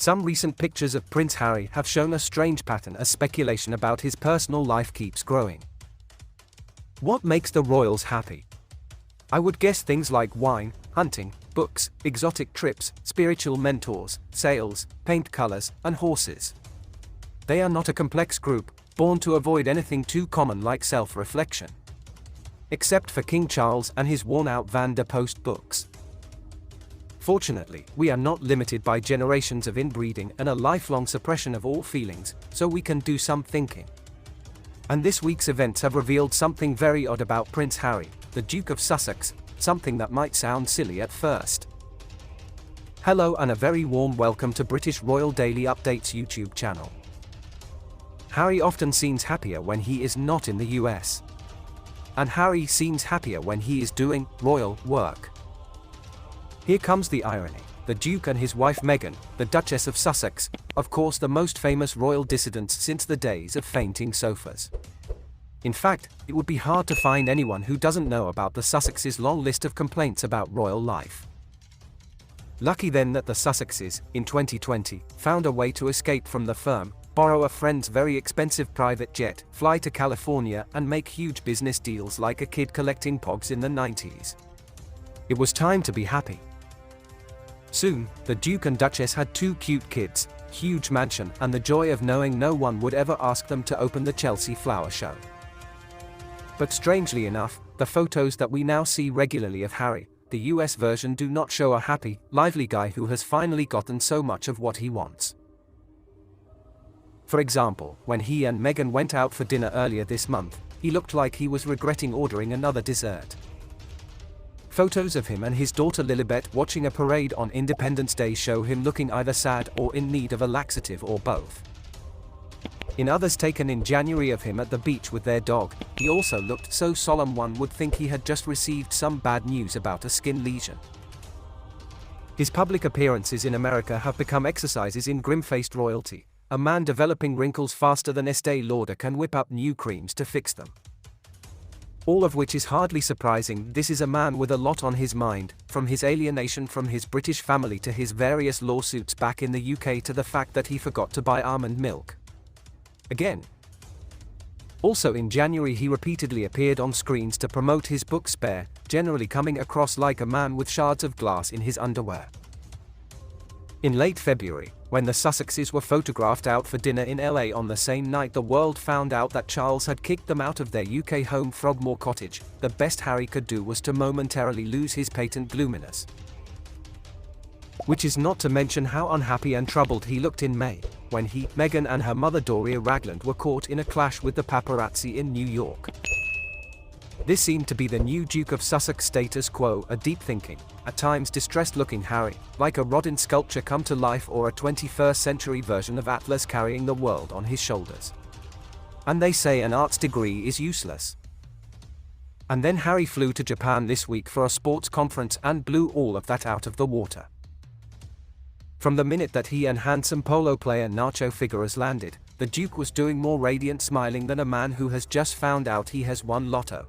Some recent pictures of Prince Harry have shown a strange pattern as speculation about his personal life keeps growing. What makes the royals happy? I would guess things like wine, hunting, books, exotic trips, spiritual mentors, sales, paint colors, and horses. They are not a complex group, born to avoid anything too common like self-reflection. Except for King Charles and his worn-out Van der Post books. Fortunately, we are not limited by generations of inbreeding and a lifelong suppression of all feelings, so we can do some thinking. And this week's events have revealed something very odd about Prince Harry, the Duke of Sussex, something that might sound silly at first. Hello and a very warm welcome to British Royal Daily Updates YouTube channel. Harry often seems happier when he is not in the US. And Harry seems happier when he is doing royal work. Here comes the irony. The Duke and his wife Meghan, the Duchess of Sussex, of course the most famous royal dissidents since the days of fainting sofas. In fact, it would be hard to find anyone who doesn't know about the Sussexes' long list of complaints about royal life. Lucky then that the Sussexes, in 2020, found a way to escape from the firm, borrow a friend's very expensive private jet, fly to California and make huge business deals like a kid collecting pogs in the 90s. It was time to be happy. Soon, the Duke and Duchess had two cute kids, huge mansion, and the joy of knowing no one would ever ask them to open the Chelsea flower show. But strangely enough, the photos that we now see regularly of Harry, the US version, do not show a happy, lively guy who has finally gotten so much of what he wants. For example, when he and Meghan went out for dinner earlier this month, he looked like he was regretting ordering another dessert. Photos of him and his daughter Lilibet watching a parade on Independence Day show him looking either sad or in need of a laxative or both. In others taken in January of him at the beach with their dog, he also looked so solemn one would think he had just received some bad news about a skin lesion. His public appearances in America have become exercises in grim-faced royalty, a man developing wrinkles faster than Estee Lauder can whip up new creams to fix them. All of which is hardly surprising. This is a man with a lot on his mind, from his alienation from his British family to his various lawsuits back in the UK to the fact that he forgot to buy almond milk again. Also in January he repeatedly appeared on screens to promote his book Spare, generally coming across like a man with shards of glass in his underwear. In late February, when the Sussexes were photographed out for dinner in LA on the same night the world found out that Charles had kicked them out of their UK home Frogmore Cottage, the best Harry could do was to momentarily lose his patent gloominess. Which is not to mention how unhappy and troubled he looked in May, when he, Meghan and her mother Doria Ragland were caught in a clash with the paparazzi in New York. This seemed to be the new Duke of Sussex status quo, a deep-thinking, at times distressed-looking Harry, like a Rodin sculpture come to life or a 21st century version of Atlas carrying the world on his shoulders. And they say an arts degree is useless. And then Harry flew to Japan this week for a sports conference and blew all of that out of the water. From the minute that he and handsome polo player Nacho Figueras landed, the Duke was doing more radiant smiling than a man who has just found out he has won lotto.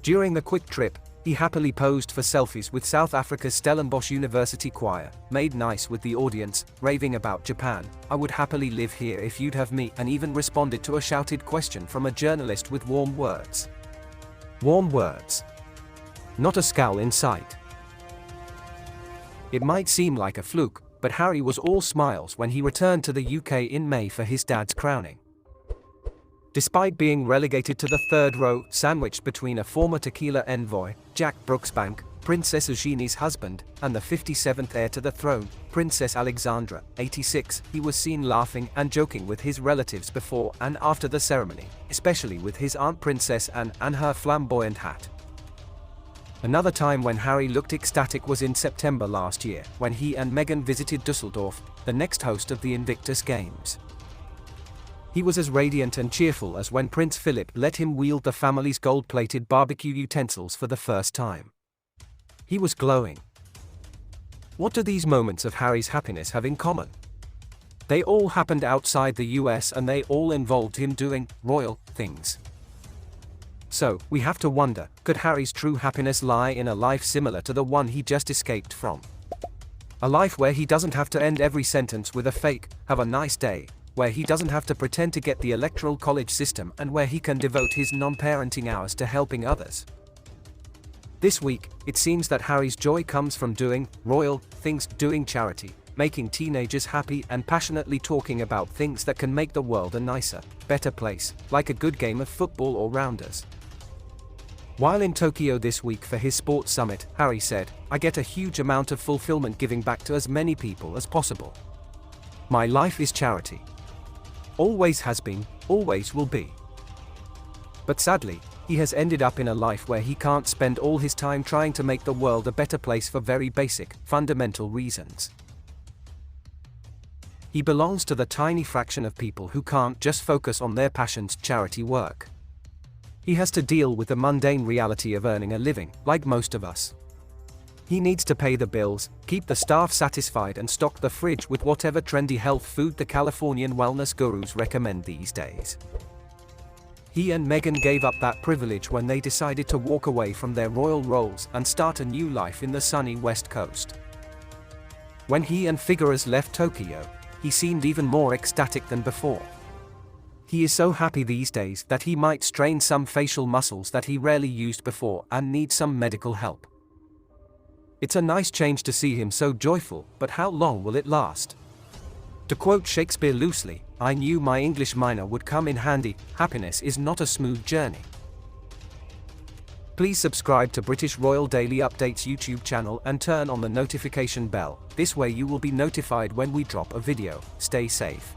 During the quick trip, he happily posed for selfies with South Africa's Stellenbosch University Choir, made nice with the audience, raving about Japan, "I would happily live here if you'd have me," and even responded to a shouted question from a journalist with warm words. Warm words. Not a scowl in sight. It might seem like a fluke, but Harry was all smiles when he returned to the UK in May for his dad's crowning. Despite being relegated to the third row, sandwiched between a former tequila envoy, Jack Brooksbank, Princess Eugénie's husband, and the 57th heir to the throne, Princess Alexandra, 86, he was seen laughing and joking with his relatives before and after the ceremony, especially with his Aunt Princess Anne and her flamboyant hat. Another time when Harry looked ecstatic was in September last year, when he and Meghan visited Dusseldorf, the next host of the Invictus Games. He was as radiant and cheerful as when Prince Philip let him wield the family's gold-plated barbecue utensils for the first time. He was glowing. What do these moments of Harry's happiness have in common? They all happened outside the US and they all involved him doing royal things. So, we have to wonder, could Harry's true happiness lie in a life similar to the one he just escaped from? A life where he doesn't have to end every sentence with a fake, "have a nice day," where he doesn't have to pretend to get the electoral college system, and where he can devote his non-parenting hours to helping others. This week, it seems that Harry's joy comes from doing royal things, doing charity, making teenagers happy, and passionately talking about things that can make the world a nicer, better place, like a good game of football or rounders. While in Tokyo this week for his sports summit, Harry said, "I get a huge amount of fulfillment giving back to as many people as possible. My life is charity. Always has been, always will be." But sadly, he has ended up in a life where he can't spend all his time trying to make the world a better place for very basic, fundamental reasons. He belongs to the tiny fraction of people who can't just focus on their passion's charity work. He has to deal with the mundane reality of earning a living, like most of us. He needs to pay the bills, keep the staff satisfied, and stock the fridge with whatever trendy health food the Californian wellness gurus recommend these days. He and Meghan gave up that privilege when they decided to walk away from their royal roles and start a new life in the sunny West Coast. When he and Shiraz left Tokyo, he seemed even more ecstatic than before. He is so happy these days that he might strain some facial muscles that he rarely used before and need some medical help. It's a nice change to see him so joyful, but how long will it last? To quote Shakespeare loosely, "I knew my English minor would come in handy. Happiness is not a smooth journey." Please subscribe to British Royal Daily Updates YouTube channel and turn on the notification bell. This way you will be notified when we drop a video. Stay safe.